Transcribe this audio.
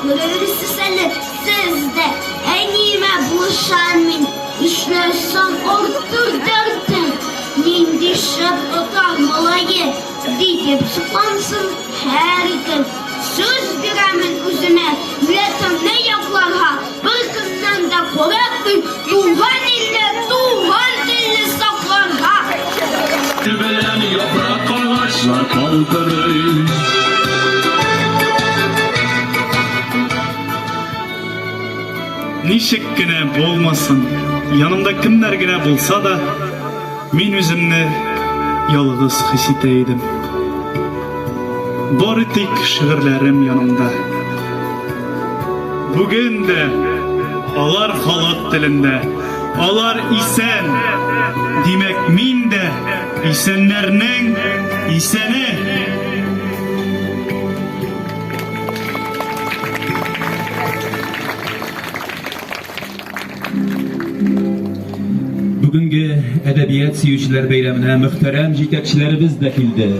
Görevlisi sizde en iyime buluşanmin. İşlersen ortur derdim. Min dişep otar malayı. Diyip sıklansın her gün. Söz biremin üzerine milletim ne yaplar ha. Bir günden de korkmayın. Tuğhan dilini saklar ha. Bilen yaprak ağaçlar kaldırır. Nişikgine bolmasın, yanımda kimlergine bulsa da, men özümni yalğız his eteydim. Bari tek şiirlerim yanımda. Bugün de alar halat dilinde, alar isen, demek men de isenlerinin iseni. Bugünkü edebiyat suyucular beyramına muhterem yetakchilarimiz de keldi.